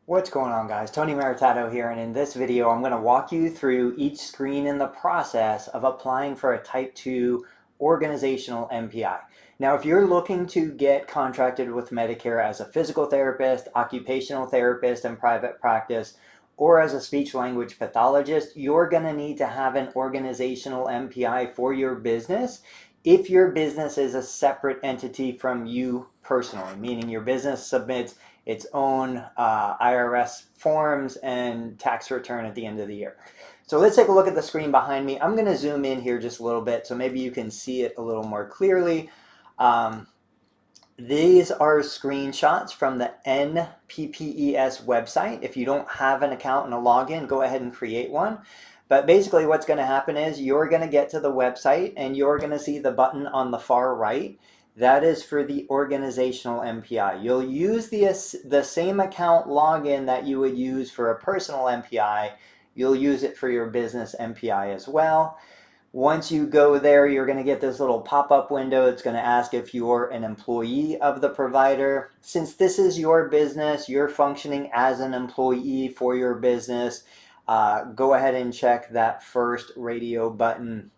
What's going on, guys? Tony Maritato here, and in this video I'm going to walk you through each screen in the process of applying for a Type 2 organizational NPI. Now, if you're looking to get contracted with Medicare as a physical therapist, occupational therapist in private practice, or as a speech-language pathologist, you're going to need to have an organizational NPI for your business if your business is a separate entity from you personally, meaning your business submits its own IRS forms and tax return at the end of the year. So let's take a look at the screen behind me. I'm going to zoom in here just a little bit so maybe you can see it a little more clearly. These are screenshots from the NPPES website. If you don't have an account and a login, go ahead and create one. But basically what's going to happen is you're going to get to the website and you're going to see the button on the far right. That is for the organizational NPI. You'll use the same account login that you would use for a personal NPI. You'll use it for your business NPI as well. Once you go there, you're going to get this little pop-up window. It's going to ask if you're an employee of the provider. Since this is your business, you're functioning as an employee for your business, go ahead and check that first radio button.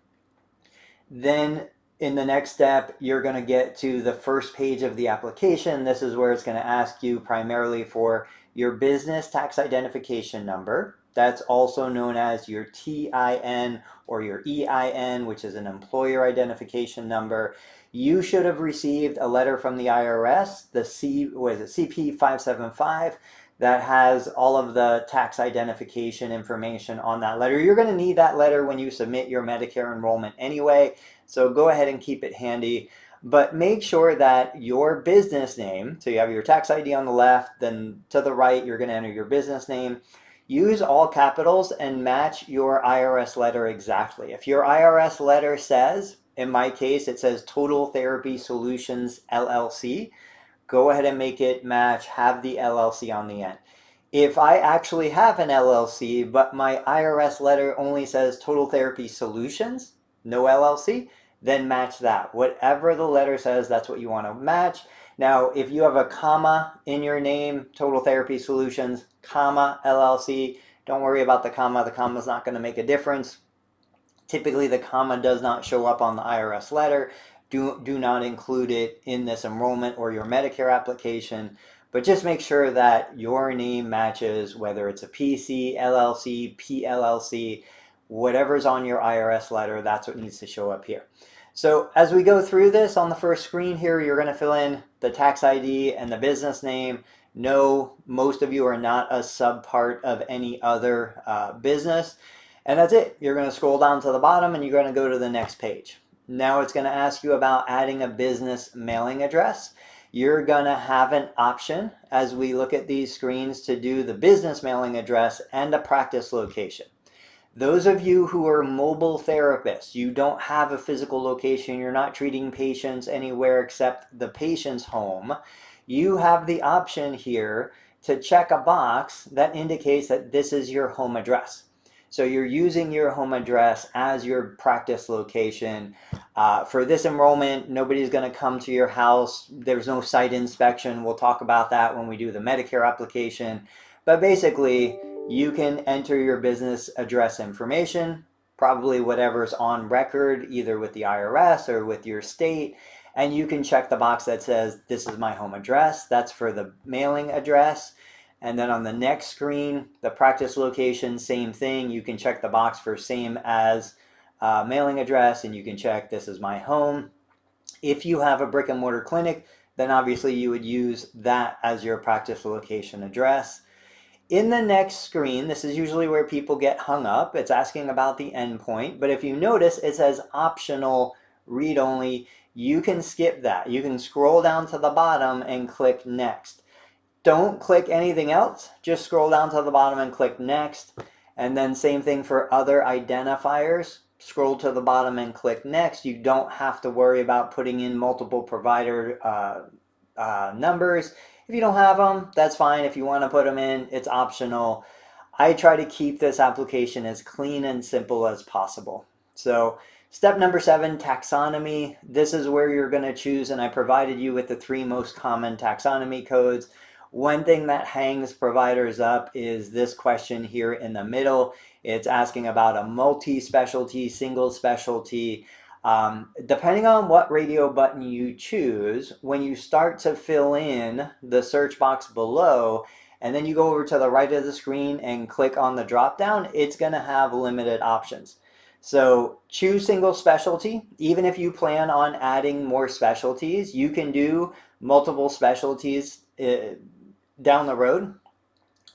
Then in the next step, you're going to get to the first page of the application. This is where it's going to ask you primarily for your business tax identification number. That's also known as your TIN or your EIN, which is an employer identification number. You should have received a letter from the IRS, the CP 575, that has all of the tax identification information on that letter. You're going to need that letter when you submit your Medicare enrollment anyway, so go ahead and keep it handy. But make sure that your business name, so you have your tax ID on the left, then to the right you're going to enter your business name. Use all capitals and match your IRS letter exactly. If your IRS letter says, in my case it says Total Therapy Solutions LLC, go ahead and make it match, have the LLC on the end. If I actually have an LLC, but my IRS letter only says Total Therapy Solutions, no LLC, then match that. Whatever the letter says, that's what you want to match. Now, if you have a comma in your name, Total Therapy Solutions, comma, LLC, don't worry about the comma. The comma is not going to make a difference. Typically, the comma does not show up on the IRS letter. Do not include it in this enrollment or your Medicare application, but just make sure that your name matches, whether it's a PC, LLC, PLLC, whatever's on your IRS letter, that's what needs to show up here. So as we go through this, on the first screen here, you're going to fill in the tax ID and the business name. No, most of you are not a subpart of any other business. And that's it. You're going to scroll down to the bottom and you're going to go to the next page. Now it's going to ask you about adding a business mailing address. You're going to have an option as we look at these screens to do the business mailing address and a practice location. Those of you who are mobile therapists, you don't have a physical location, you're not treating patients anywhere except the patient's home, you have the option here to check a box that indicates that this is your home address. So you're using your home address as your practice location. For this enrollment, nobody's going to come to your house. There's no site inspection. We'll talk about that when we do the Medicare application. But basically, you can enter your business address information, probably whatever's on record, either with the IRS or with your state, and you can check the box that says, this is my home address. That's for the mailing address. And then on the next screen, the practice location, same thing. You can check the box for same as mailing address, and you can check this is my home. If you have a brick and mortar clinic, then obviously you would use that as your practice location address. In the next screen, this is usually where people get hung up. It's asking about the endpoint, but if you notice, it says optional read only. You can skip that. You can scroll down to the bottom and click next. Don't click anything else, just scroll down to the bottom and click next. And then same thing for other identifiers. Scroll to the bottom and click next. You don't have to worry about putting in multiple provider numbers. If you don't have them, that's fine. If you want to put them in, it's optional. I try to keep this application as clean and simple as possible. So step number 7, taxonomy. This is where you're going to choose, and I provided you with the 3 most common taxonomy codes. One thing that hangs providers up is this question here in the middle. It's asking about a multi-specialty, single specialty. Depending on what radio button you choose, when you start to fill in the search box below, and then you go over to the right of the screen and click on the drop down, it's going to have limited options. So choose single specialty. Even if you plan on adding more specialties, you can do multiple specialties down the road.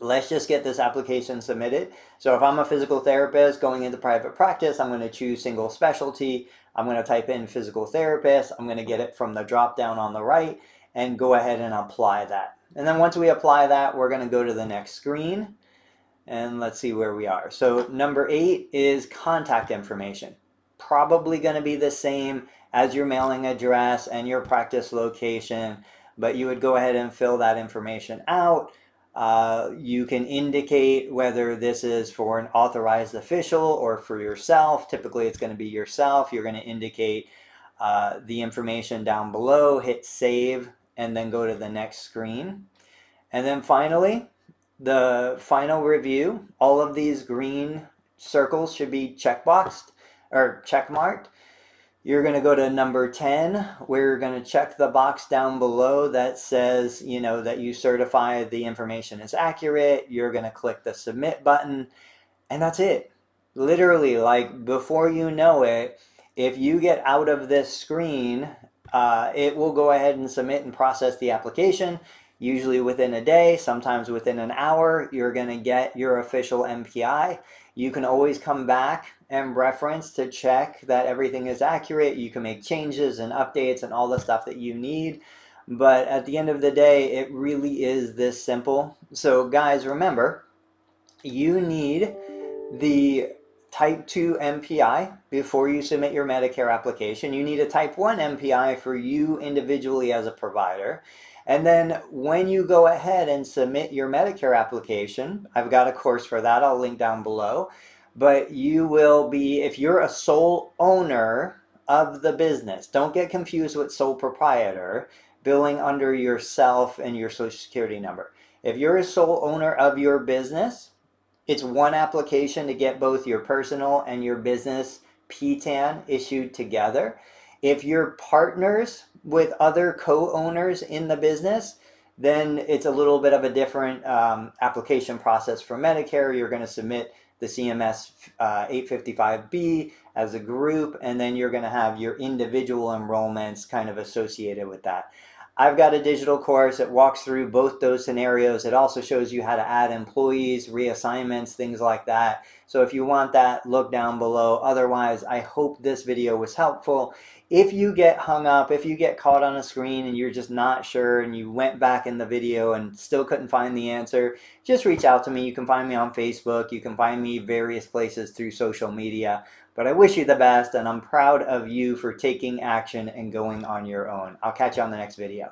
Let's just get this application submitted. So if I'm a physical therapist going into private practice, I'm going to choose single specialty. I'm going to type in physical therapist. I'm going to get it from the drop down on the right and go ahead and apply that. And then once we apply that, we're going to go to the next screen. And let's see where we are. So number 8 is contact information. Probably going to be the same as your mailing address and your practice location, but you would go ahead and fill that information out. You can indicate whether this is for an authorized official or for yourself. Typically it's going to be yourself. You're going to indicate the information down below, hit save, and then go to the next screen. And then finally, the final review. All of these green circles should be checkboxed or checkmarked. You're going to go to number 10, where you're going to check the box down below that says, you know, that you certify the information is accurate. You're going to click the submit button, and that's it. Literally, like, before you know it, if you get out of this screen, it will go ahead and submit and process the application. Usually within a day, sometimes within an hour, you're going to get your official NPI. You can always come back and reference to check that everything is accurate. You can make changes and updates and all the stuff that you need. But at the end of the day, it really is this simple. So guys, remember, you need the Type 2 NPI before you submit your Medicare application. You need a Type 1 NPI for you individually as a provider. And then when you go ahead and submit your Medicare application, I've got a course for that, I'll link down below. But you will be, if you're a sole owner of the business, don't get confused with sole proprietor, billing under yourself and your social security number. If you're a sole owner of your business, it's one application to get both your personal and your business PTAN issued together. If you're partners with other co-owners in the business, then it's a little bit of a different application process for Medicare. You're going to submit the CMS 855B as a group, and then you're going to have your individual enrollments kind of associated with that. I've got a digital course that walks through both those scenarios. It also shows you how to add employees, reassignments, things like that. So if you want that, look down below. Otherwise, I hope this video was helpful. If you get hung up, if you get caught on a screen and you're just not sure and you went back in the video and still couldn't find the answer, just reach out to me. You can find me on Facebook. You can find me various places through social media. But I wish you the best, and I'm proud of you for taking action and going on your own. I'll catch you on the next video.